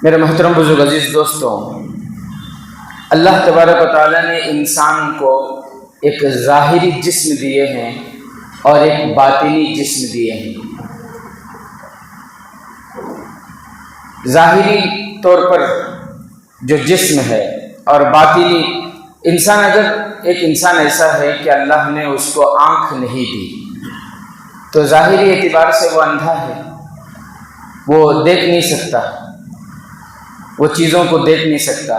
میرے محترم بزرگ عزیز دوستوں، اللہ تبارک و تعالیٰ نے انسان کو ایک ظاہری جسم دیے ہیں اور ایک باطنی جسم دیے ہیں۔ ظاہری طور پر جو جسم ہے اور باطنی انسان، اگر ایک انسان ایسا ہے کہ اللہ نے اس کو آنکھ نہیں دی تو ظاہری اعتبار سے وہ اندھا ہے، وہ دیکھ نہیں سکتا، وہ چیزوں کو دیکھ نہیں سکتا۔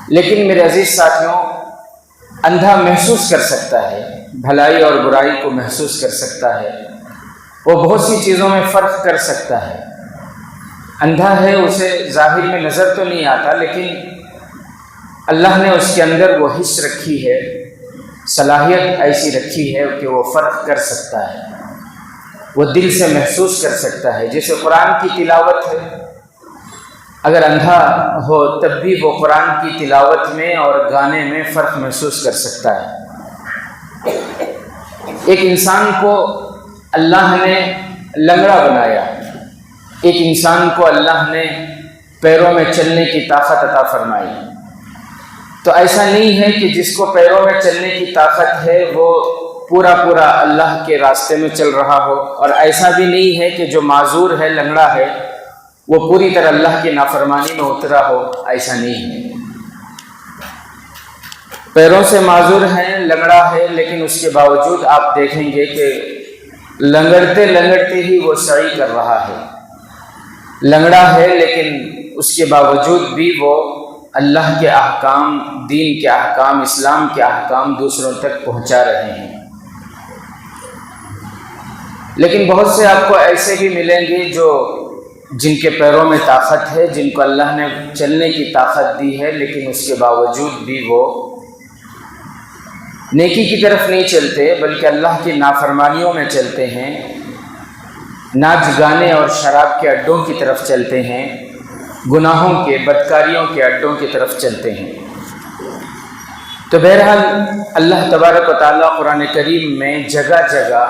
لیکن میرے عزیز ساتھیوں، اندھا محسوس کر سکتا ہے، بھلائی اور برائی کو محسوس کر سکتا ہے، وہ بہت سی چیزوں میں فرق کر سکتا ہے۔ اندھا ہے، اسے ظاہر میں نظر تو نہیں آتا، لیکن اللہ نے اس کے اندر وہ حس رکھی ہے، صلاحیت ایسی رکھی ہے کہ وہ فرق کر سکتا ہے، وہ دل سے محسوس کر سکتا ہے۔ جیسے قرآن کی تلاوت ہے، اگر اندھا ہو تب بھی وہ قرآن کی تلاوت میں اور گانے میں فرق محسوس کر سکتا ہے۔ ایک انسان کو اللہ نے لنگڑا بنایا، ایک انسان کو اللہ نے پیروں میں چلنے کی طاقت عطا فرمائی۔ تو ایسا نہیں ہے کہ جس کو پیروں میں چلنے کی طاقت ہے وہ پورا اللہ کے راستے میں چل رہا ہو، اور ایسا بھی نہیں ہے کہ جو معذور ہے، لنگڑا ہے، وہ پوری طرح اللہ کی نافرمانی میں اترا ہو، ایسا نہیں ہے۔ پیروں سے معذور ہے، لنگڑا ہے، لیکن اس کے باوجود آپ دیکھیں گے کہ لنگڑتے لنگڑتے ہی وہ سعی کر رہا ہے۔ لنگڑا ہے لیکن اس کے باوجود بھی وہ اللہ کے احکام، دین کے احکام، اسلام کے احکام دوسروں تک پہنچا رہے ہیں۔ لیکن بہت سے آپ کو ایسے بھی ملیں گے جن کے پیروں میں طاقت ہے، جن کو اللہ نے چلنے کی طاقت دی ہے، لیکن اس کے باوجود بھی وہ نیکی کی طرف نہیں چلتے، بلکہ اللہ کی نافرمانیوں میں چلتے ہیں، ناچ گانے اور شراب کے اڈوں کی طرف چلتے ہیں، گناہوں کے، بدکاریوں کے اڈوں کی طرف چلتے ہیں۔ تو بہرحال اللہ تبارک و تعالیٰ قرآن کریم میں جگہ جگہ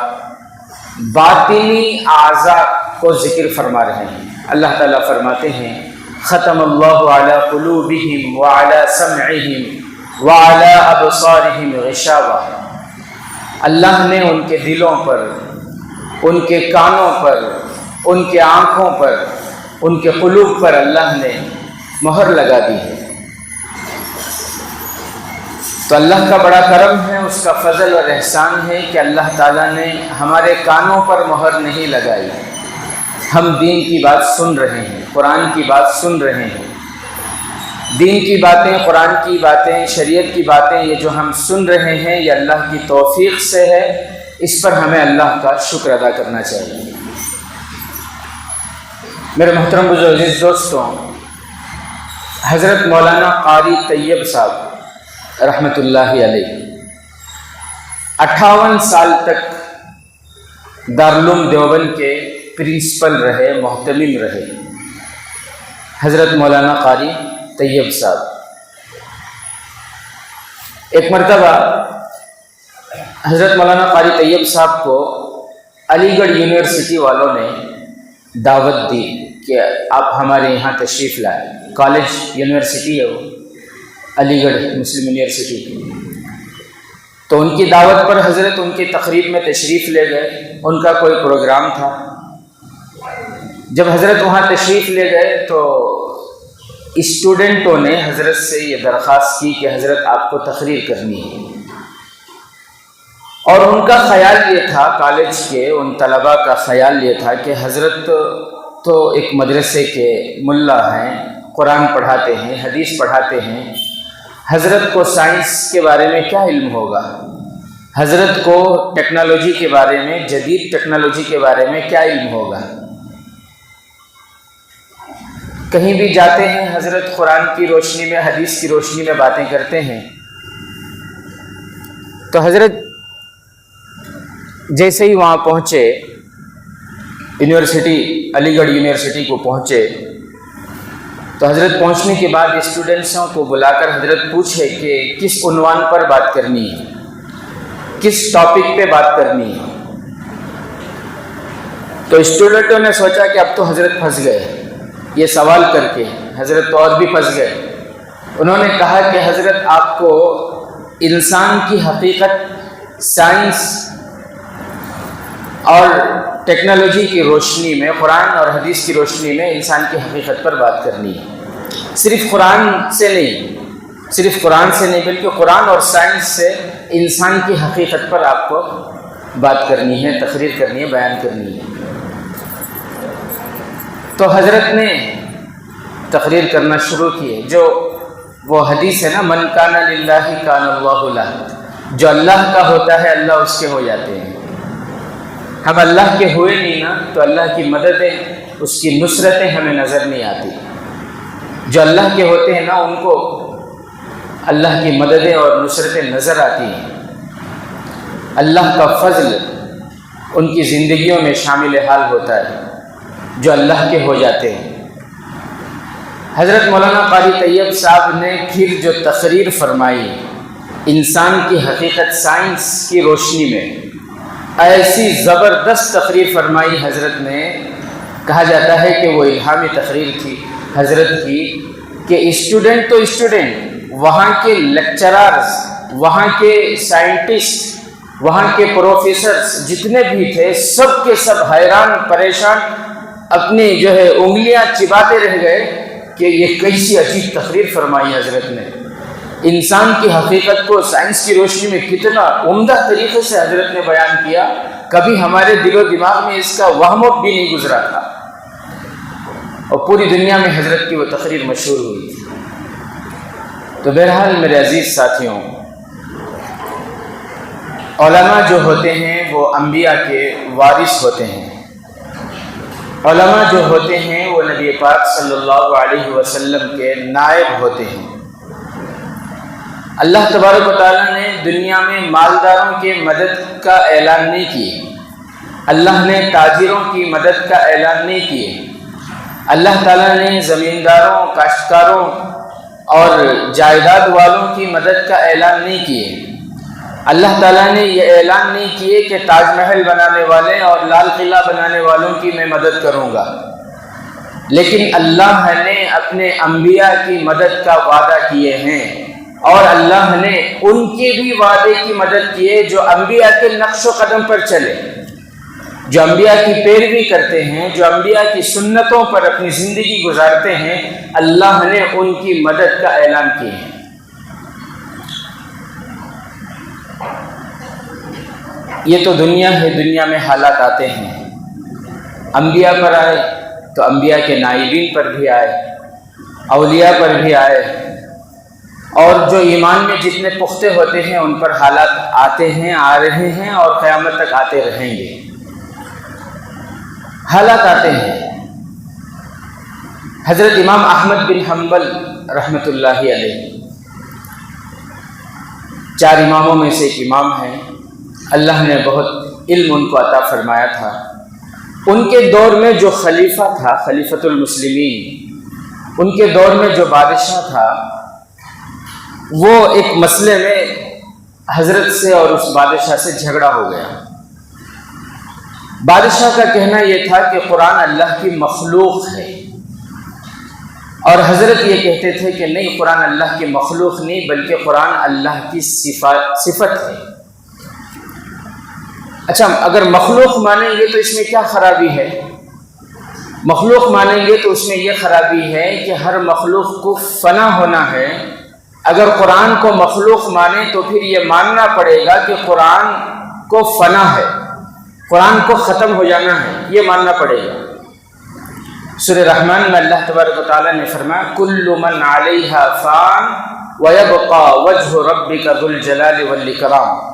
باطنی اعضاء کو ذکر فرما رہے ہیں۔ اللہ تعالیٰ فرماتے ہیں، ختم اللہ علی قلوبہم وعلی سمعہم وعلی ابصارہم غشاوہ۔ اللہ نے ان کے دلوں پر، ان کے کانوں پر، ان کے آنکھوں پر، ان کے قلوب پر اللہ نے مہر لگا دی ہے۔ تو اللہ کا بڑا کرم ہے، اس کا فضل اور احسان ہے کہ اللہ تعالیٰ نے ہمارے کانوں پر مہر نہیں لگائی۔ ہم دین کی بات سن رہے ہیں، قرآن کی بات سن رہے ہیں، دین کی باتیں، قرآن کی باتیں، شریعت کی باتیں، یہ جو ہم سن رہے ہیں یہ اللہ کی توفیق سے ہے، اس پر ہمیں اللہ کا شکر ادا کرنا چاہیے۔ میرے محترم بزرگ عزیز دوستوں، حضرت مولانا قاری طیب صاحب رحمۃ اللہ علیہ 58 سال تک دارالعلوم دیوبند کے پرنسپل رہے، محتمم رہے۔ حضرت مولانا قاری طیب صاحب ایک مرتبہ حضرت مولانا قاری طیب صاحب کو علی گڑھ یونیورسٹی والوں نے دعوت دی کہ آپ ہمارے یہاں تشریف لائیں۔ کالج یونیورسٹی ہے وہ، علی گڑھ مسلم یونیورسٹی کی۔ تو ان کی دعوت پر حضرت ان کی تقریب میں تشریف لے گئے، ان کا کوئی پروگرام تھا۔ جب حضرت وہاں تشریف لے گئے تو اسٹوڈنٹوں نے حضرت سے یہ درخواست کی کہ حضرت آپ کو تقریر کرنی ہے، اور ان کا خیال یہ تھا، کالج کے ان طلباء کا خیال یہ تھا کہ حضرت تو ایک مدرسے کے ملا ہیں، قرآن پڑھاتے ہیں، حدیث پڑھاتے ہیں، حضرت کو سائنس کے بارے میں کیا علم ہوگا، حضرت کو ٹیکنالوجی کے بارے میں، جدید ٹیکنالوجی کے بارے میں کیا علم ہوگا۔ کہیں بھی جاتے ہیں حضرت قرآن کی روشنی میں، حدیث کی روشنی میں باتیں کرتے ہیں۔ تو حضرت جیسے ہی وہاں پہنچے، یونیورسٹی، علی گڑھ یونیورسٹی کو پہنچے، تو حضرت پہنچنے کے بعد اسٹوڈنٹسوں کو بلا کر حضرت پوچھے کہ کس عنوان پر بات کرنی ہے، کس ٹاپک پہ بات کرنی ہے۔ تو اسٹوڈنٹوں نے سوچا کہ اب تو حضرت پھنس گئے، یہ سوال کر کے حضرت تو اور بھی پھنس گئے. انہوں نے کہا کہ حضرت آپ کو انسان کی حقیقت سائنس اور ٹیکنالوجی کی روشنی میں، قرآن اور حدیث کی روشنی میں انسان کی حقیقت پر بات کرنی ہے. صرف قرآن سے نہیں بلکہ قرآن اور سائنس سے انسان کی حقیقت پر آپ کو بات کرنی ہے، تقریر کرنی ہے، بیان کرنی ہے. تو حضرت نے تقریر کرنا شروع کی ہے. جو وہ حدیث ہے نا، من کان للہ کان اللہ لہ، جو اللہ کا ہوتا ہے اللہ اس کے ہو جاتے ہیں. ہم اللہ کے ہوئے نہیں نا تو اللہ کی مددیں، اس کی نصرتیں ہمیں نظر نہیں آتی. جو اللہ کے ہوتے ہیں نا ان کو اللہ کی مددیں اور نصرتیں نظر آتی ہیں. اللہ کا فضل ان کی زندگیوں میں شامل حال ہوتا ہے جو اللہ کے ہو جاتے ہیں. حضرت مولانا قاری طیب صاحب نے پھر جو تقریر فرمائی انسان کی حقیقت سائنس کی روشنی میں، ایسی زبردست تقریر فرمائی حضرت نے. کہا جاتا ہے کہ وہ الہامی تقریر تھی حضرت کی کہ اسٹوڈنٹ تو اسٹوڈنٹ، وہاں کے لیکچررز، وہاں کے سائنٹسٹ، وہاں کے پروفیسرز جتنے بھی تھے سب کے سب حیران پریشان اپنی انگلیاں چباتے رہ گئے کہ یہ کیسی عجیب تقریر فرمائی حضرت نے. انسان کی حقیقت کو سائنس کی روشنی میں کتنا عمدہ طریقے سے حضرت نے بیان کیا، کبھی ہمارے دل و دماغ میں اس کا وہم بھی نہیں گزرا تھا. اور پوری دنیا میں حضرت کی وہ تقریر مشہور ہوئی تھی. تو بہرحال میرے عزیز ساتھیوں، علماء جو ہوتے ہیں وہ انبیاء کے وارث ہوتے ہیں. علماء جو ہوتے ہیں وہ نبی پاک صلی اللہ علیہ وسلم کے نائب ہوتے ہیں. اللہ تبارک و تعالیٰ نے دنیا میں مالداروں کے مدد کا اعلان نہیں کیے، اللہ نے تاجروں کی مدد کا اعلان نہیں کیے، اللہ تعالیٰ نے زمینداروں، کاشتکاروں اور جائیداد والوں کی مدد کا اعلان نہیں کیے. اللہ تعالیٰ نے یہ اعلان نہیں کیے کہ تاج محل بنانے والے اور لال قلعہ بنانے والوں کی میں مدد کروں گا. لیکن اللہ نے اپنے انبیاء کی مدد کا وعدہ کیے ہیں، اور اللہ نے ان کی بھی وعدے کی مدد کیے جو انبیاء کے نقش و قدم پر چلے، جو انبیاء کی پیروی کرتے ہیں، جو انبیاء کی سنتوں پر اپنی زندگی گزارتے ہیں. اللہ نے ان کی مدد کا اعلان کیا ہے. یہ تو دنیا ہے، دنیا میں حالات آتے ہیں. انبیاء پر آئے تو انبیاء کے نائبین پر بھی آئے، اولیاء پر بھی آئے، اور جو ایمان میں جتنے پختہ ہوتے ہیں ان پر حالات آتے ہیں، آ رہے ہیں اور قیامت تک آتے رہیں گے. حالات آتے ہیں. حضرت امام احمد بن حنبل رحمۃ اللہ علیہ 4 اماموں میں سے ایک امام ہیں. اللہ نے بہت علم ان کو عطا فرمایا تھا. ان کے دور میں جو خلیفہ تھا، خلیفۃ المسلمین، ان کے دور میں جو بادشاہ تھا، وہ ایک مسئلے میں حضرت سے اور اس بادشاہ سے جھگڑا ہو گیا. بادشاہ کا کہنا یہ تھا کہ قرآن اللہ کی مخلوق ہے، اور حضرت یہ کہتے تھے کہ نہیں، قرآن اللہ کی مخلوق نہیں بلکہ قرآن اللہ کی صفت ہے. اچھا، اگر مخلوق مانیں گے تو اس میں کیا خرابی ہے؟ مخلوق مانیں گے تو اس میں یہ خرابی ہے کہ ہر مخلوق کو فنا ہونا ہے. اگر قرآن کو مخلوق مانیں تو پھر یہ ماننا پڑے گا کہ قرآن کو فنا ہے، قرآن کو ختم ہو جانا ہے، یہ ماننا پڑے گا. سورہ رحمان میں اللہ تبارک و تعالیٰ نے فرمایا کل من علیہا فان ویبقى وجہ ربک ذو الجلال والاکرام،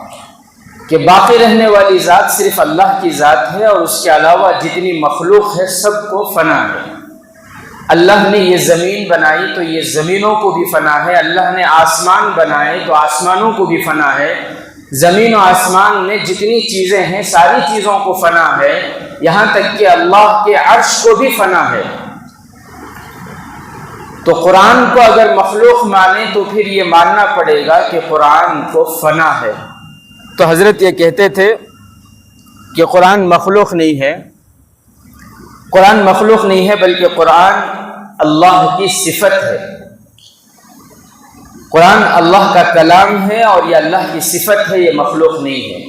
کہ باقی رہنے والی ذات صرف اللہ کی ذات ہے اور اس کے علاوہ جتنی مخلوق ہے سب کو فنا ہے. اللہ نے یہ زمین بنائی تو یہ زمینوں کو بھی فنا ہے، اللہ نے آسمان بنائے تو آسمانوں کو بھی فنا ہے. زمین و آسمان میں جتنی چیزیں ہیں ساری چیزوں کو فنا ہے، یہاں تک کہ اللہ کے عرش کو بھی فنا ہے. تو قرآن کو اگر مخلوق مانیں تو پھر یہ ماننا پڑے گا کہ قرآن کو فنا ہے. تو حضرت یہ کہتے تھے کہ قرآن مخلوق نہیں ہے، قرآن مخلوق نہیں ہے بلکہ قرآن اللہ کی صفت ہے۔ قرآن اللہ کا کلام ہے اور یہ اللہ کی صفت ہے، یہ مخلوق نہیں ہے۔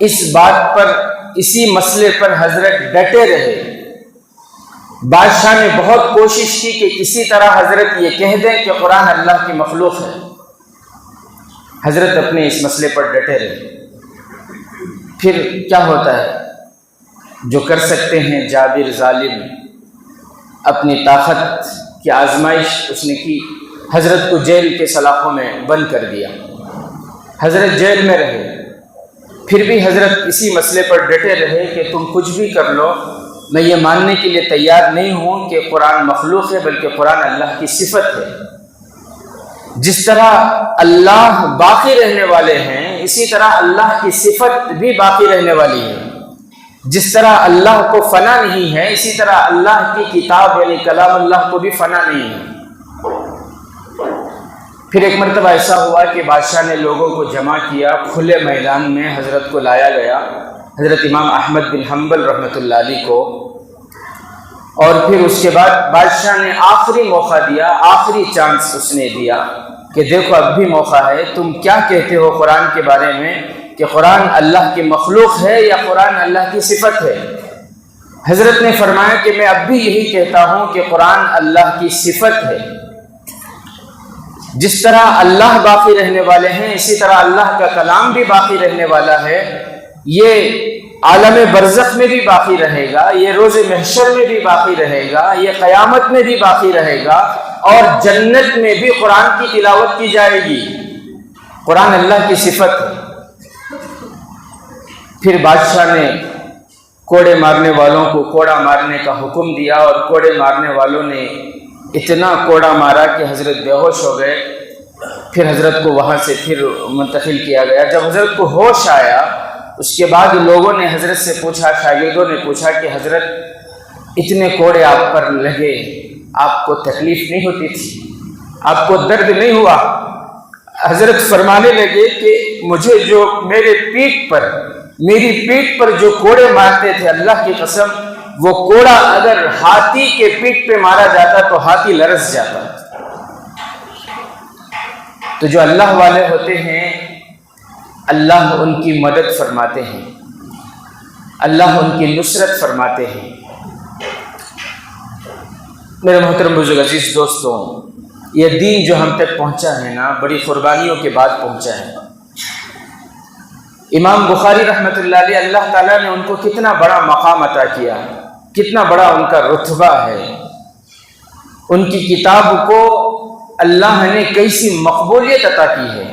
اس بات پر، اسی مسئلے پر حضرت ڈٹے رہے۔ بادشاہ نے بہت کوشش کی کہ کسی طرح حضرت یہ کہہ دیں کہ قرآن اللہ کی مخلوق ہے۔ حضرت اپنے اس مسئلے پر ڈٹے رہے۔ پھر کیا ہوتا ہے؟ جو کر سکتے ہیں جابر ظالم، اپنی طاقت کی آزمائش اس نے کی، حضرت کو جیل کے سلاخوں میں بند کر دیا۔ حضرت جیل میں رہے، پھر بھی حضرت اسی مسئلے پر ڈٹے رہے کہ تم کچھ بھی کر لو، میں یہ ماننے کے لیے تیار نہیں ہوں کہ قرآن مخلوق ہے، بلکہ قرآن اللہ کی صفت ہے۔ جس طرح اللہ باقی رہنے والے ہیں، اسی طرح اللہ کی صفت بھی باقی رہنے والی ہے۔ جس طرح اللہ کو فنا نہیں ہے، اسی طرح اللہ کی کتاب یعنی کلام اللہ کو بھی فنا نہیں ہے۔ پھر ایک مرتبہ ایسا ہوا کہ بادشاہ نے لوگوں کو جمع کیا، کھلے میدان میں حضرت کو لایا گیا، حضرت امام احمد بن حنبل رحمۃ اللہ علیہ کو، اور پھر اس کے بعد بادشاہ نے آخری موقع دیا، آخری چانس اس نے دیا کہ دیکھو اب بھی موقع ہے، تم کیا کہتے ہو قرآن کے بارے میں، کہ قرآن اللہ کی مخلوق ہے یا قرآن اللہ کی صفت ہے؟ حضرت نے فرمایا کہ میں اب بھی یہی کہتا ہوں کہ قرآن اللہ کی صفت ہے۔ جس طرح اللہ باقی رہنے والے ہیں، اسی طرح اللہ کا کلام بھی باقی رہنے والا ہے۔ یہ عالم برزخ میں بھی باقی رہے گا، یہ روز محشر میں بھی باقی رہے گا، یہ قیامت میں بھی باقی رہے گا، اور جنت میں بھی قرآن کی تلاوت کی جائے گی۔ قرآن اللہ کی صفت ہے۔ پھر بادشاہ نے کوڑے مارنے والوں کو کوڑا مارنے کا حکم دیا، اور کوڑے مارنے والوں نے اتنا کوڑا مارا کہ حضرت بے ہوش ہو گئے۔ پھر حضرت کو وہاں سے پھر منتقل کیا گیا۔ جب حضرت کو ہوش آیا، اس کے بعد لوگوں نے حضرت سے پوچھا، شاگردوں نے پوچھا کہ حضرت اتنے کوڑے آپ پر لگے، آپ کو تکلیف نہیں ہوتی تھی؟ آپ کو درد نہیں ہوا؟ حضرت فرمانے لگے کہ مجھے جو میری پیٹھ پر جو کوڑے مارتے تھے، اللہ کی قسم وہ کوڑا اگر ہاتھی کے پیٹھ پہ مارا جاتا تو ہاتھی لرز جاتا۔ تو جو اللہ والے ہوتے ہیں، اللہ ان کی مدد فرماتے ہیں، اللہ ان کی نصرت فرماتے ہیں۔ میرے محترم بزرگ عزیز دوستوں، یہ دین جو ہم تک پہنچا ہے نا، بڑی قربانیوں کے بعد پہنچا ہے۔ امام بخاری رحمۃ اللہ علیہ، اللہ تعالیٰ نے ان کو کتنا بڑا مقام عطا کیا، کتنا بڑا ان کا رتبہ ہے۔ ان کی کتاب کو اللہ نے کیسی مقبولیت عطا کی ہے۔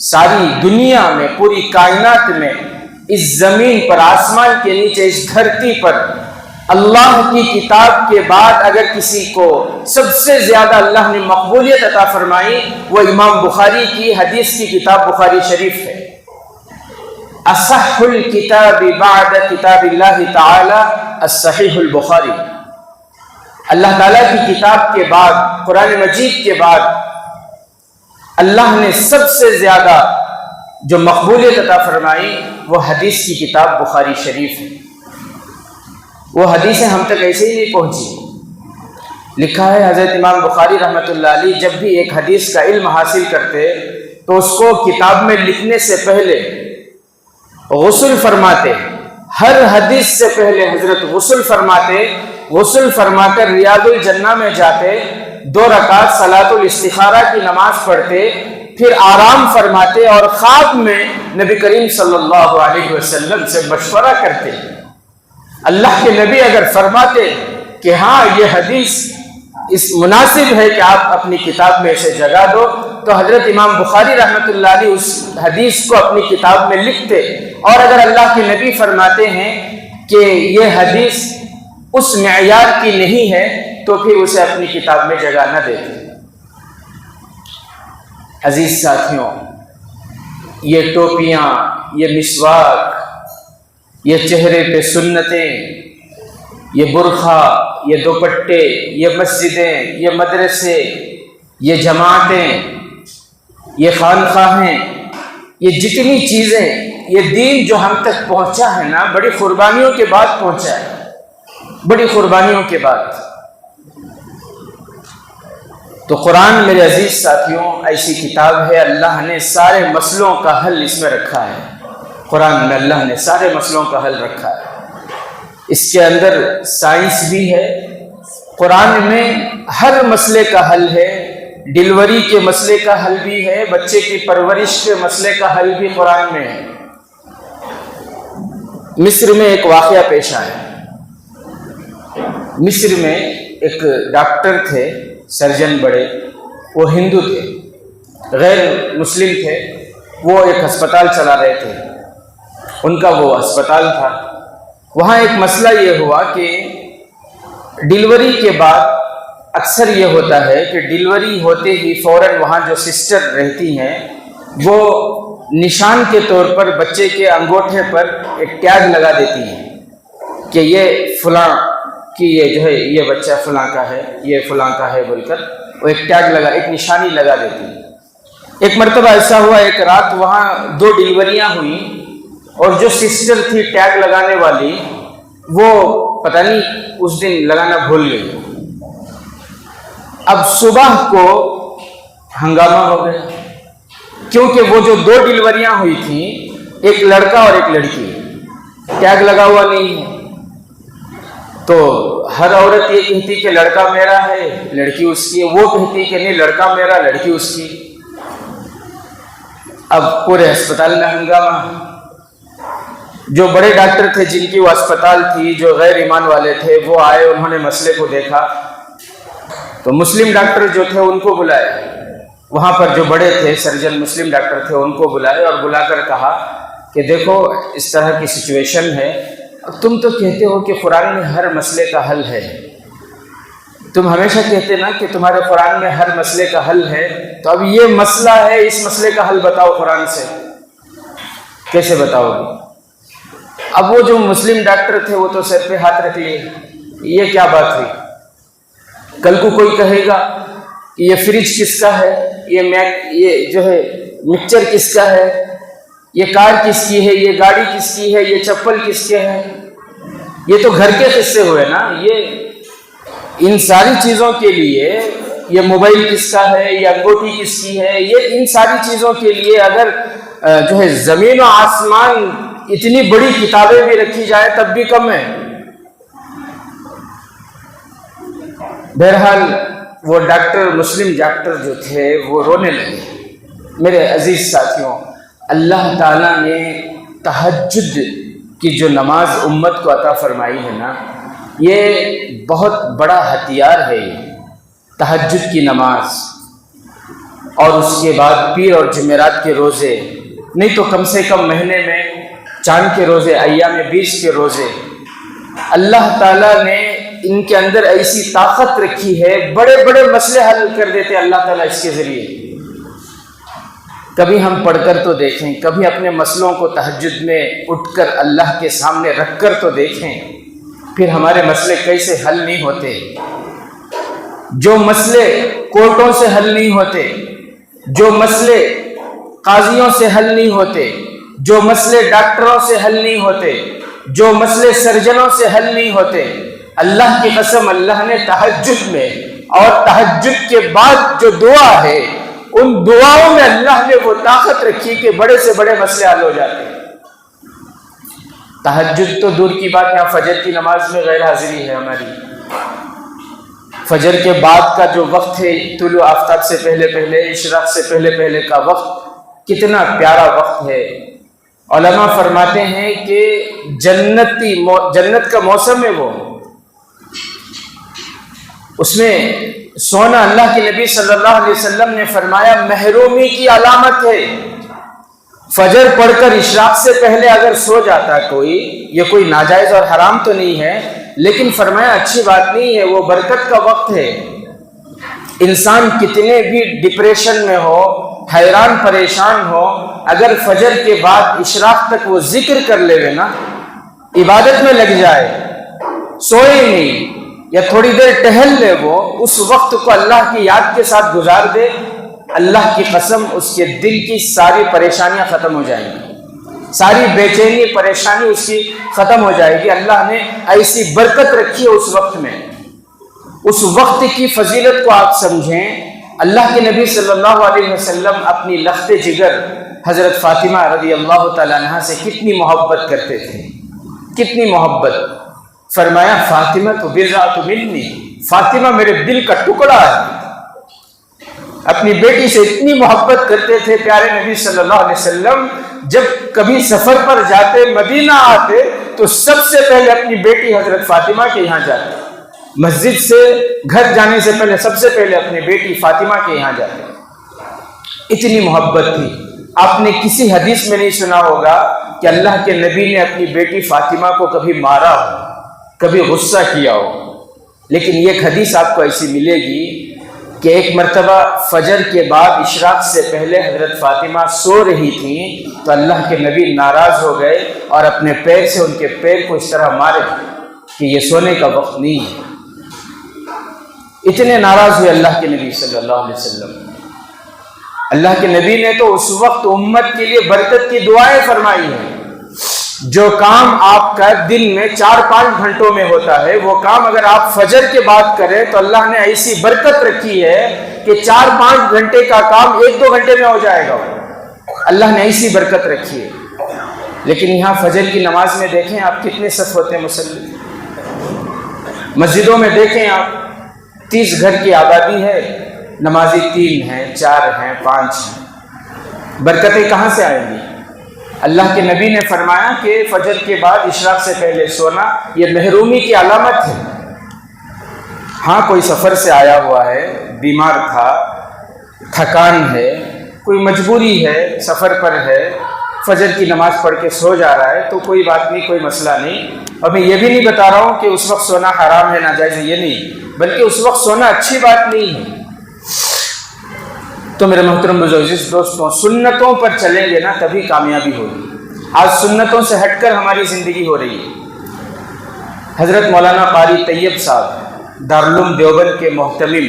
ساری دنیا میں، پوری کائنات میں، اس زمین پر، آسمان کے نیچے، اس دھرتی پر اللہ کی کتاب کے بعد اگر کسی کو سب سے زیادہ اللہ نے مقبولیت عطا فرمائی، وہ امام بخاری کی حدیث کی کتاب بخاری شریف ہے۔ اصح الکتاب بعد کتاب اللہ تعالی الصحیح البخاری۔ اللہ تعالیٰ کی کتاب کے بعد، قرآن مجید کے بعد، اللہ نے سب سے زیادہ جو مقبولیت عطا فرمائی وہ حدیث کی کتاب بخاری شریف ہے۔ وہ حدیثیں ہم تک ایسے ہی نہیں پہنچی۔ لکھا ہے حضرت امام بخاری رحمۃ اللہ علیہ جب بھی ایک حدیث کا علم حاصل کرتے تو اس کو کتاب میں لکھنے سے پہلے غسل فرماتے، ہر حدیث سے پہلے حضرت غسل فرماتے، غسل فرما کر ریاض الجنہ میں جاتے، 2 رکعت صلاۃ الاستخارہ کی نماز پڑھتے، پھر آرام فرماتے اور خواب میں نبی کریم صلی اللہ علیہ وسلم سے مشورہ کرتے۔ اللہ کے نبی اگر فرماتے کہ ہاں یہ حدیث اس مناسب ہے کہ آپ اپنی کتاب میں اسے جگہ دو، تو حضرت امام بخاری رحمۃ اللہ علیہ اس حدیث کو اپنی کتاب میں لکھتے، اور اگر اللہ کے نبی فرماتے ہیں کہ یہ حدیث اس معیار کی نہیں ہے تو پھر اسے اپنی کتاب میں جگہ نہ دیتے۔ عزیز ساتھیوں، یہ ٹوپیاں، یہ مسواک، یہ چہرے پہ سنتیں، یہ برقع، یہ دوپٹے، یہ مسجدیں، یہ مدرسے، یہ جماعتیں، یہ خانقاہیں، یہ جتنی چیزیں، یہ دین جو ہم تک پہنچا ہے نا، بڑی قربانیوں کے بعد پہنچا ہے، بڑی قربانیوں کے بعد۔ تو قرآن میرے عزیز ساتھیوں ایسی کتاب ہے، اللہ نے سارے مسئلوں کا حل اس میں رکھا ہے۔ قرآن میں اللہ نے سارے مسئلوں کا حل رکھا ہے، اس کے اندر سائنس بھی ہے، قرآن میں ہر مسئلے کا حل ہے، ڈیلیوری کے مسئلے کا حل بھی ہے، بچے کی پرورش کے مسئلے کا حل بھی قرآن میں ہے۔ مصر میں ایک واقعہ پیش آیا۔ مصر میں ایک ڈاکٹر تھے، سرجن بڑے، وہ ہندو تھے، غیر مسلم تھے، وہ ایک ہسپتال چلا رہے تھے، ان کا وہ ہسپتال تھا۔ وہاں ایک مسئلہ یہ ہوا کہ ڈیلیوری کے بعد اکثر یہ ہوتا ہے کہ ڈیلیوری ہوتے ہی فوراً وہاں جو سسٹر رہتی ہیں وہ نشان کے طور پر بچے کے انگوٹھے پر ایک ٹیگ لگا دیتی ہیں کہ یہ فلاں کہ یہ جو ہے یہ بچہ فلاں کا ہے، یہ فلاں کا ہے بول کر وہ ایک ٹیگ لگا، ایک نشانی لگا دیتی ہے۔ ایک مرتبہ ایسا ہوا، ایک رات وہاں 2 ڈیلیوریاں ہوئیں اور جو سسٹر تھی ٹیگ لگانے والی وہ پتہ نہیں اس دن لگانا بھول گئی۔ اب صبح کو ہنگامہ ہو گیا، کیونکہ وہ جو 2 ڈیلیوریاں ہوئی تھیں، ایک لڑکا اور ایک لڑکی، ٹیگ لگا ہوا نہیں ہے، تو ہر عورت یہ کہتی کہ لڑکا میرا ہے، لڑکی اس کی، وہ کہتی کہ نہیں لڑکا میرا، لڑکی اس کی۔ اب پورے ہسپتال میں ہنگامہ۔ جو بڑے ڈاکٹر تھے جن کی وہ ہسپتال تھی، جو غیر ایمان والے تھے، وہ آئے، انہوں نے مسئلے کو دیکھا تو مسلم ڈاکٹر جو تھے ان کو بلائے، وہاں پر جو بڑے تھے سرجن مسلم ڈاکٹر تھے ان کو بلائے اور بلا کر کہا کہ دیکھو اس طرح کی سچویشن ہے، تم تو کہتے ہو کہ قرآن میں ہر مسئلے کا حل ہے، تم ہمیشہ کہتے نا کہ تمہارے قرآن میں ہر مسئلے کا حل ہے، تو اب یہ مسئلہ ہے، اس مسئلے کا حل بتاؤ قرآن سے، کیسے بتاؤ گے؟ اب وہ جو مسلم ڈاکٹر تھے وہ تو سر پہ ہاتھ رکھ لیے، یہ کیا بات ہوئی؟ کل کو کوئی کہے گا کہ یہ فریج کس کا ہے، یہ جو ہے مکسچر کس کا ہے، یہ کار کس کی ہے، یہ گاڑی کس کی ہے، یہ چپل کس کے ہے، یہ تو گھر کے قصے ہوئے نا، یہ ان ساری چیزوں کے لیے، یہ موبائل کس کا ہے، یہ انگوٹھی کس کی ہے، یہ ان ساری چیزوں کے لیے اگر جو ہے زمین و آسمان اتنی بڑی کتابیں بھی رکھی جائے تب بھی کم ہے۔ بہرحال وہ ڈاکٹر، مسلم ڈاکٹر جو تھے وہ رونے لگے۔ میرے عزیز ساتھیوں، اللہ تعالیٰ نے تہجد کی جو نماز امت کو عطا فرمائی ہے نا، یہ بہت بڑا ہتھیار ہے، یہ تہجد کی نماز، اور اس کے بعد پیر اور جمعرات کے روزے، نہیں تو کم سے کم مہینے میں چاند کے روزے، ایام 20 کے روزے۔ اللہ تعالیٰ نے ان کے اندر ایسی طاقت رکھی ہے، بڑے بڑے مسئلے حل کر دیتے اللہ تعالیٰ اس کے ذریعے۔ کبھی ہم پڑھ کر تو دیکھیں، کبھی اپنے مسئلوں کو تہجد میں اٹھ کر اللہ کے سامنے رکھ کر تو دیکھیں، پھر ہمارے مسئلے کیسے حل نہیں ہوتے۔ جو مسئلے کورٹوں سے حل نہیں ہوتے، جو مسئلے قاضیوں سے حل نہیں ہوتے، جو مسئلے ڈاکٹروں سے حل نہیں ہوتے، جو مسئلے سرجنوں سے حل نہیں ہوتے، اللہ کی قسم اللہ نے تہجد میں اور تہجد کے بعد جو دعا ہے ان دعاؤں میں اللہ نے وہ طاقت رکھی کہ بڑے سے بڑے مسئلے حل ہو جاتے ہیں۔ تہجد تو دور کی بات، یہاں فجر کی نماز میں غیر حاضری ہے ہماری۔ فجر کے بعد کا جو وقت ہے، طلوع آفتاب سے پہلے پہلے، اشراق سے پہلے پہلے کا وقت، کتنا پیارا وقت ہے۔ علماء فرماتے ہیں کہ جنت کا موسم ہے وہ، اس میں سونا، اللہ کے نبی صلی اللہ علیہ وسلم نے فرمایا محرومی کی علامت ہے۔ فجر پڑھ کر اشراق سے پہلے اگر سو جاتا کوئی، یہ کوئی ناجائز اور حرام تو نہیں ہے، لیکن فرمایا اچھی بات نہیں ہے، وہ برکت کا وقت ہے۔ انسان کتنے بھی ڈپریشن میں ہو، حیران پریشان ہو، اگر فجر کے بعد اشراق تک وہ ذکر کر لے نا، عبادت میں لگ جائے، سوئے نہیں یا تھوڑی دیر ٹہل لے، وہ اس وقت کو اللہ کی یاد کے ساتھ گزار دے، اللہ کی قسم اس کے دل کی ساری پریشانیاں ختم ہو جائیں گی، ساری بے چینی پریشانی اس کی ختم ہو جائے گی۔ اللہ نے ایسی برکت رکھی ہے اس وقت میں۔ اس وقت کی فضیلت کو آپ سمجھیں اللہ کے نبی صلی اللہ علیہ وسلم اپنی لخت جگر حضرت فاطمہ رضی اللہ تعالیٰ عنہا سے کتنی محبت کرتے تھے، کتنی محبت. فرمایا فاطمہ تو بضعۃ منی، فاطمہ میرے دل کا ٹکڑا ہے. اپنی بیٹی سے اتنی محبت کرتے تھے پیارے نبی صلی اللہ علیہ وسلم. جب کبھی سفر پر جاتے، مدینہ آتے، تو سب سے پہلے اپنی بیٹی حضرت فاطمہ کے یہاں جاتے. مسجد سے گھر جانے سے پہلے سب سے پہلے اپنی بیٹی فاطمہ کے یہاں جاتے. اتنی محبت تھی. آپ نے کسی حدیث میں نہیں سنا ہوگا کہ اللہ کے نبی نے اپنی بیٹی فاطمہ کو کبھی مارا ہو، کبھی غصہ کیا ہو. لیکن ایک حدیث آپ کو ایسی ملے گی کہ ایک مرتبہ فجر کے بعد اشراق سے پہلے حضرت فاطمہ سو رہی تھیں تو اللہ کے نبی ناراض ہو گئے اور اپنے پیر سے ان کے پیر کو اس طرح مارے کہ یہ سونے کا وقت نہیں ہے. اتنے ناراض ہوئے اللہ کے نبی صلی اللہ علیہ وسلم. اللہ کے نبی نے تو اس وقت امت کے لیے برکت کی دعائیں فرمائی ہیں. جو کام آپ کا دن میں 4-5 گھنٹوں میں ہوتا ہے، وہ کام اگر آپ فجر کے بعد کریں تو اللہ نے ایسی برکت رکھی ہے کہ 4-5 گھنٹے کا کام 1-2 گھنٹے میں ہو جائے گا. اللہ نے ایسی برکت رکھی ہے. لیکن یہاں فجر کی نماز میں دیکھیں آپ کتنے صف ہوتے ہیں مصلی. مسجدوں میں دیکھیں آپ 30 گھر کی آبادی ہے، نمازی 3 ہیں، 4 ہیں، 5 ہیں. برکتیں کہاں سے آئیں گی؟ اللہ کے نبی نے فرمایا کہ فجر کے بعد اشراق سے پہلے سونا یہ محرومی کی علامت ہے. ہاں کوئی سفر سے آیا ہوا ہے، بیمار تھا، تھکان ہے، کوئی مجبوری ہے، سفر پر ہے، فجر کی نماز پڑھ کے سو جا رہا ہے تو کوئی بات نہیں، کوئی مسئلہ نہیں. اور میں یہ بھی نہیں بتا رہا ہوں کہ اس وقت سونا حرام ہے، ناجائز ہے، یہ نہیں، بلکہ اس وقت سونا اچھی بات نہیں ہے. تو میرے محترم عزیز دوستوں، سنتوں پر چلیں گے نا تبھی کامیابی ہوگی. آج سنتوں سے ہٹ کر ہماری زندگی ہو رہی ہے. حضرت مولانا قاری طیب صاحب دارالعلوم دیوبند کے محتمم،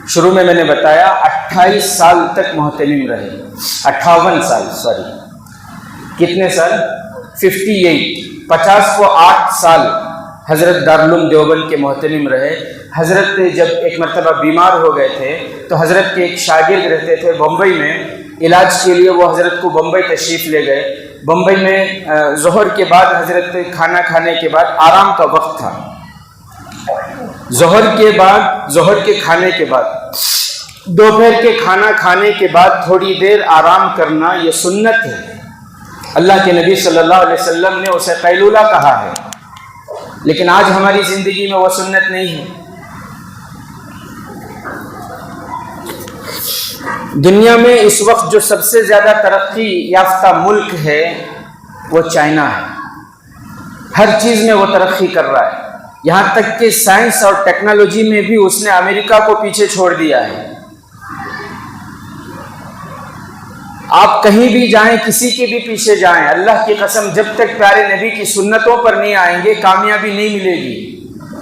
شروع میں نے بتایا 28 سال تک محتمم رہے. 58 سال، سوری کتنے سال؟ 58، 50 کو 8 سال حضرت دارالعلوم دیوبند کے محتمم رہے. حضرت جب ایک مرتبہ بیمار ہو گئے تھے تو حضرت کے ایک شاگرد رہتے تھے بمبئی میں، علاج کے لیے وہ حضرت کو بمبئی تشریف لے گئے. بمبئی میں ظہر کے بعد حضرت کھانا کھانے کے بعد آرام کا وقت تھا. ظہر کے کھانے کے بعد، دوپہر کے کھانا کھانے کے بعد تھوڑی دیر آرام کرنا یہ سنت ہے. اللہ کے نبی صلی اللہ علیہ وسلم نے اسے قیلولہ کہا ہے. لیکن آج ہماری زندگی میں وہ سنت نہیں ہے. دنیا میں اس وقت جو سب سے زیادہ ترقی یافتہ ملک ہے وہ چائنا ہے. ہر چیز میں وہ ترقی کر رہا ہے. یہاں تک کہ سائنس اور ٹیکنالوجی میں بھی اس نے امریکہ کو پیچھے چھوڑ دیا ہے. آپ کہیں بھی جائیں، کسی کے بھی پیچھے جائیں، اللہ کی قسم جب تک پیارے نبی کی سنتوں پر نہیں آئیں گے کامیابی نہیں ملے گی.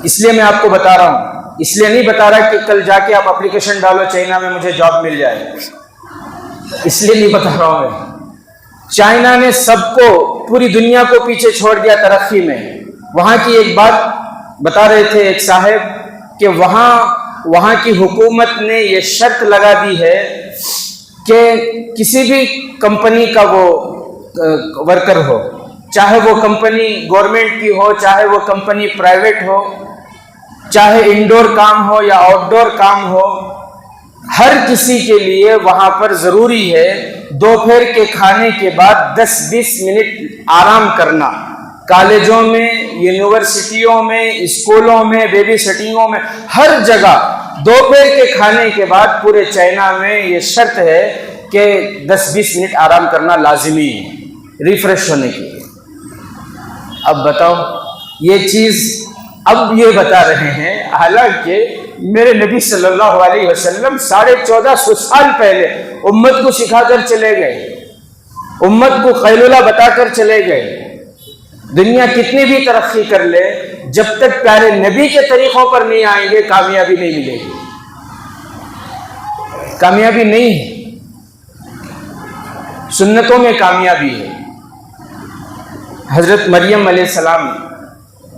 اس لیے میں آپ کو بتا رہا ہوں، اس لیے نہیں بتا رہا کہ کل جا کے آپ اپلیکیشن ڈالو چائنا میں مجھے جاب مل جائے، اس لیے نہیں بتا رہا ہوں میں. چائنا نے سب کو، پوری دنیا کو پیچھے چھوڑ دیا ترقی میں. وہاں کی ایک بات بتا رہے تھے ایک صاحب کہ وہاں کی حکومت نے یہ شرط لگا دی ہے کہ کسی بھی کمپنی کا وہ ورکر ہو، چاہے وہ کمپنی گورنمنٹ کی ہو، چاہے وہ کمپنی پرائیویٹ ہو، چاہے انڈور کام ہو یا آؤٹ ڈور کام ہو، ہر کسی کے لیے وہاں پر ضروری ہے دوپہر کے کھانے کے بعد 10-20 منٹ آرام کرنا. کالجوں میں، یونیورسٹیوں میں، اسکولوں میں، بیبی سٹنگوں میں، ہر جگہ دوپہر کے کھانے کے بعد پورے چائنا میں یہ شرط ہے کہ 10-20 منٹ آرام کرنا لازمی ہے ریفریش ہونے کے لیے. اب بتاؤ یہ چیز اب یہ بتا رہے ہیں، حالانکہ میرے نبی صلی اللہ علیہ وسلم 1450 سال پہلے امت کو سکھا کر چلے گئے، امت کو قیلولہ بتا کر چلے گئے. دنیا کتنی بھی ترقی کر لے، جب تک پیارے نبی کے طریقوں پر نہیں آئیں گے کامیابی نہیں ملے گی. کامیابی نہیں ہے، سنتوں میں کامیابی ہے. حضرت مریم علیہ السلام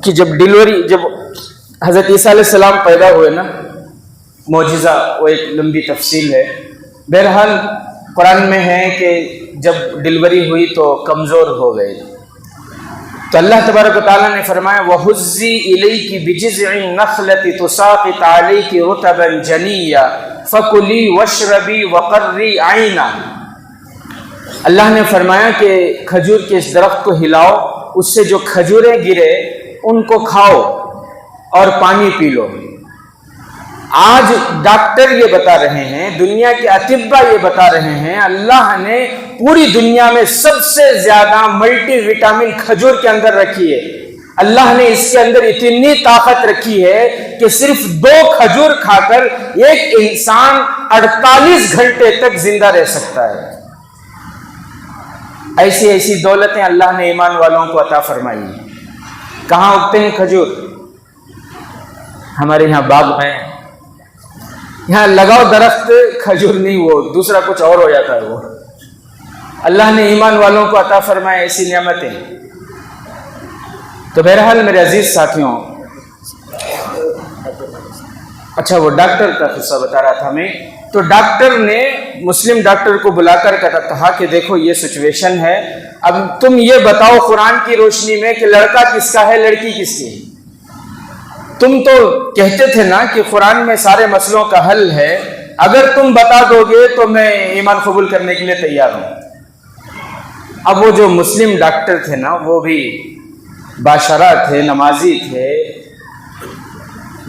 کی جب حضرت عیسیٰ علیہ السلام پیدا ہوئے نا، معجزہ وہ ایک لمبی تفصیل ہے. بہرحال قرآن میں ہے کہ جب ڈلیوری ہوئی تو کمزور ہو گئے تو اللہ تبارک و تعالیٰ نے فرمایا وَهُزِّي إِلَيْكِ بِجِذْعِ النَّخْلَةِ تُسَاقِطْ عَلَيْكِ رُطَبًا جَنِيًّا فَكُلِي وَاشْرَبِي وَقَرِّي عَيْنًا. اللہ نے فرمایا کہ کھجور کے اس درخت کو ہلاؤ، اس سے جو کھجوریں گرے ان کو کھاؤ اور پانی پی لو. آج ڈاکٹر یہ بتا رہے ہیں، دنیا کے اطباء یہ بتا رہے ہیں، اللہ نے پوری دنیا میں سب سے زیادہ ملٹی وٹامن کھجور کے اندر رکھی ہے. اللہ نے اس کے اندر اتنی طاقت رکھی ہے کہ صرف 2 کھجور کھا کر ایک انسان 48 گھنٹے تک زندہ رہ سکتا ہے. ایسی ایسی دولتیں اللہ نے ایمان والوں کو عطا فرمائی ہیں. کہاں اگتے ہیں کھجور؟ ہمارے یہاں باغ ہیں، یہاں لگاؤ درخت، کھجور نہیں، وہ دوسرا کچھ اور ہو جاتا ہے. وہ اللہ نے ایمان والوں کو عطا فرمائے ایسی نعمتیں. تو بہرحال میرے عزیز ساتھیوں، اچھا وہ ڈاکٹر کا قصہ بتا رہا تھا میں. تو ڈاکٹر نے مسلم ڈاکٹر کو بلا کر کہا کہ دیکھو یہ سچویشن ہے، اب تم یہ بتاؤ قرآن کی روشنی میں کہ لڑکا کس کا ہے، لڑکی کس کی ہے. تم تو کہتے تھے نا کہ قرآن میں سارے مسئلوں کا حل ہے، اگر تم بتا دو گے تو میں ایمان قبول کرنے کے لیے تیار ہوں. اب وہ جو مسلم ڈاکٹر تھے نا، وہ بھی باشرہ تھے، نمازی تھے.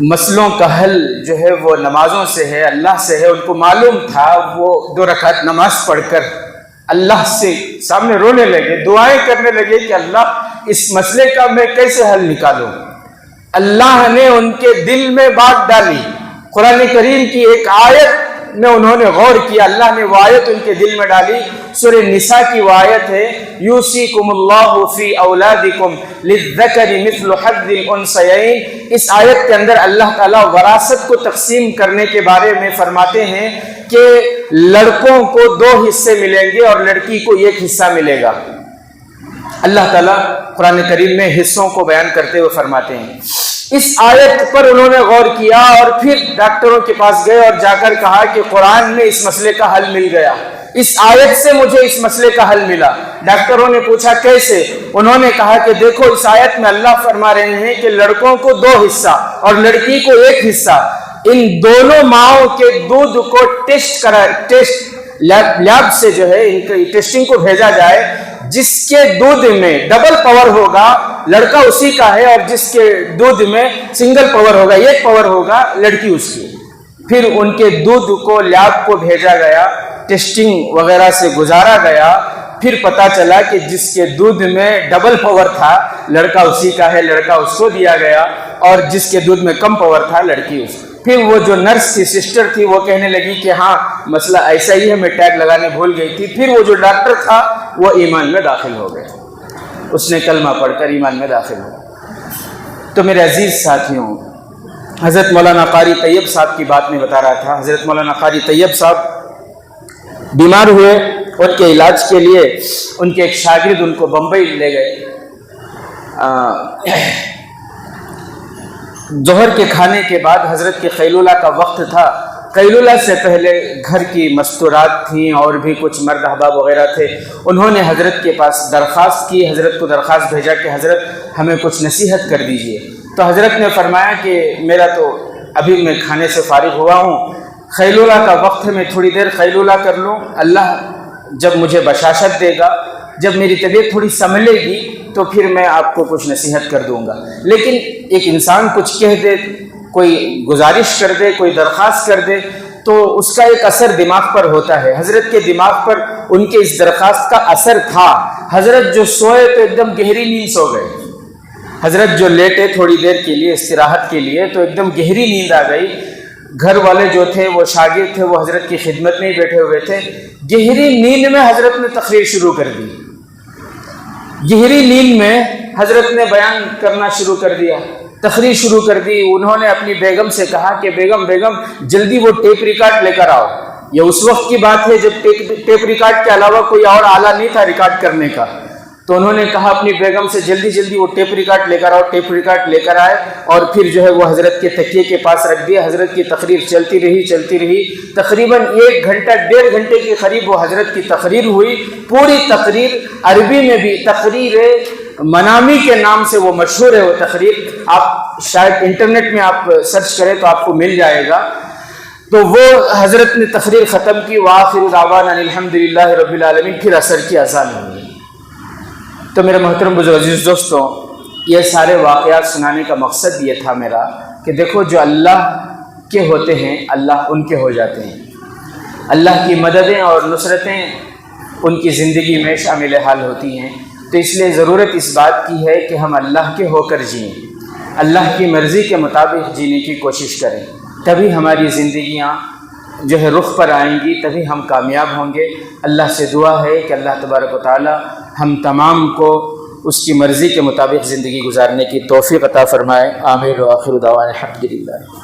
مسئلوں کا حل جو ہے وہ نمازوں سے ہے، اللہ سے ہے. ان کو معلوم تھا. وہ 2 رکعت نماز پڑھ کر اللہ سے سامنے رونے لگے، دعائیں کرنے لگے کہ اللہ اس مسئلے کا میں کیسے حل نکالوں. اللہ نے ان کے دل میں بات ڈالی. قرآن کریم کی ایک آیت میں انہوں نے غور کیا، اللہ نے وہ آیت ان کے دل میں ڈالی. سورہ نساء کی وہ آیت ہے یوصیکم اللہ فی اولادکم للذکر مثل حظ الانثیین. اس آیت کے اندر اللہ تعالیٰ وراثت کو تقسیم کرنے کے بارے میں فرماتے ہیں کہ لڑکوں کو 2 حصے ملیں گے اور لڑکی کو 1 حصہ ملے گا. اللہ تعالیٰ قرآن کریم میں حصوں کو بیان کرتے ہوئے فرماتے ہیں. اس آیت پر انہوں نے غور کیا اور پھر ڈاکٹروں کے پاس گئے اور جا کر کہا کہ قرآن میں اس مسئلے کا حل مل گیا، اس آیت سے مجھے اس مسئلے کا حل ملا. ڈاکٹروں نے پوچھا کیسے؟ انہوں نے کہا کہ دیکھو اس آیت میں اللہ فرما رہے ہیں کہ لڑکوں کو 2 حصہ اور لڑکی کو 1 حصہ. ان دونوں ماؤں کے دودھ کو ٹیسٹ لیب سے جو ہے ان کی ٹیسٹنگ کو بھیجا جائے. جس کے دودھ میں ڈبل پاور ہوگا لڑکا اسی کا ہے، اور جس کے دودھ میں سنگل پاور ہوگا، 1 پاور ہوگا، لڑکی اس کی. پھر ان کے دودھ کو لیب کو بھیجا گیا، ٹیسٹنگ وغیرہ سے گزارا گیا. پھر پتا چلا کہ جس کے دودھ میں ڈبل پاور تھا لڑکا اسی کا ہے، لڑکا اس کو دیا گیا، اور جس کے دودھ میں کم پاور تھا لڑکی اس. پھر وہ جو نرس کی سسٹر تھی وہ کہنے لگی کہ ہاں مسئلہ ایسا ہی ہے، میں ٹیگ لگانے بھول گئی تھی. پھر وہ جو ڈاکٹر تھا وہ ایمان میں داخل ہو گیا، اس نے کلمہ پڑھ کر ایمان میں داخل ہو. تو میرے عزیز ساتھیوں، حضرت مولانا قاری طیب صاحب کی بات میں بتا رہا تھا. حضرت مولانا قاری طیب صاحب بیمار ہوئے، ان کے علاج کے لیے ان کے ایک شاگرد ان کو بمبئی لے گئے. ظہر کے کھانے کے بعد حضرت کے قیلولہ کا وقت تھا. قیلولہ سے پہلے گھر کی مستورات تھیں اور بھی کچھ مرد احباب وغیرہ تھے. انہوں نے حضرت کے پاس درخواست کی، حضرت کو درخواست بھیجا کہ حضرت ہمیں کچھ نصیحت کر دیجئے. تو حضرت نے فرمایا کہ میرا تو ابھی میں کھانے سے فارغ ہوا ہوں، قیلولہ کا وقت ہے، میں تھوڑی دیر قیلولہ کر لوں. اللہ جب مجھے بشاشت دے گا، جب میری طبیعت تھوڑی سنبھلے گی تو پھر میں آپ کو کچھ نصیحت کر دوں گا. لیکن ایک انسان کچھ کہہ دے، کوئی گزارش کر دے، کوئی درخواست کر دے تو اس کا ایک اثر دماغ پر ہوتا ہے. حضرت کے دماغ پر ان کے اس درخواست کا اثر تھا. حضرت جو سوئے تو ایک دم گہری نیند سو گئے. حضرت جو لیٹے تھوڑی دیر کے لیے استراحت کے لیے تو ایک دم گہری نیند آ گئی. گھر والے جو تھے وہ شاگرد تھے، وہ حضرت کی خدمت میں ہی بیٹھے ہوئے تھے. گہری نیند میں حضرت نے تقریر شروع کر دی. گہری نیند میں حضرت نے بیان کرنا شروع کر دیا، تقریر شروع کر دی. انہوں نے اپنی بیگم سے کہا کہ بیگم جلدی وہ ٹیپ ریکارڈ لے کر آؤ. یہ اس وقت کی بات ہے جب ٹیپ ریکارڈ کے علاوہ کوئی اور آلہ نہیں تھا ریکارڈ کرنے کا. تو انہوں نے کہا اپنی بیگم سے جلدی جلدی وہ ٹیپ ریکارڈ لے کر آؤ، ٹیپ ریکارڈ لے کر آئے، اور پھر جو ہے وہ حضرت کے تکیے کے پاس رکھ دیا۔ حضرت کی تقریر چلتی رہی، تقریباً 1 گھنٹہ 1.5 گھنٹے کے قریب وہ حضرت کی تقریر ہوئی۔ پوری تقریر عربی میں بھی تقریر منامی کے نام سے وہ مشہور ہے۔ وہ تقریر آپ شاید انٹرنیٹ میں آپ سرچ کریں تو آپ کو مل جائے گا۔ تو وہ حضرت نے تقریر ختم کی، وآخر دعوانا الحمدللہ رب العالمین، پھر عصر کی اذان ہوئی۔ تو میرے محترم بزرگ عزیز دوستوں، یہ سارے واقعات سنانے کا مقصد یہ تھا میرا کہ دیکھو جو اللہ کے ہوتے ہیں اللہ ان کے ہو جاتے ہیں۔ اللہ کی مددیں اور نصرتیں ان کی زندگی میں شامل حال ہوتی ہیں۔ تو اس لیے ضرورت اس بات کی ہے کہ ہم اللہ کے ہو کر جئیں، اللہ کی مرضی کے مطابق جینے کی کوشش کریں، تبھی ہماری زندگیاں جو ہے رخ پر آئیں گی، تبھی ہم کامیاب ہوں گے۔ اللہ سے دعا ہے کہ اللہ تبارک و تعالی ہم تمام کو اس کی مرضی کے مطابق زندگی گزارنے کی توفیق عطا فرمائے۔ آمین و آخر دعوانا الحمدللہ۔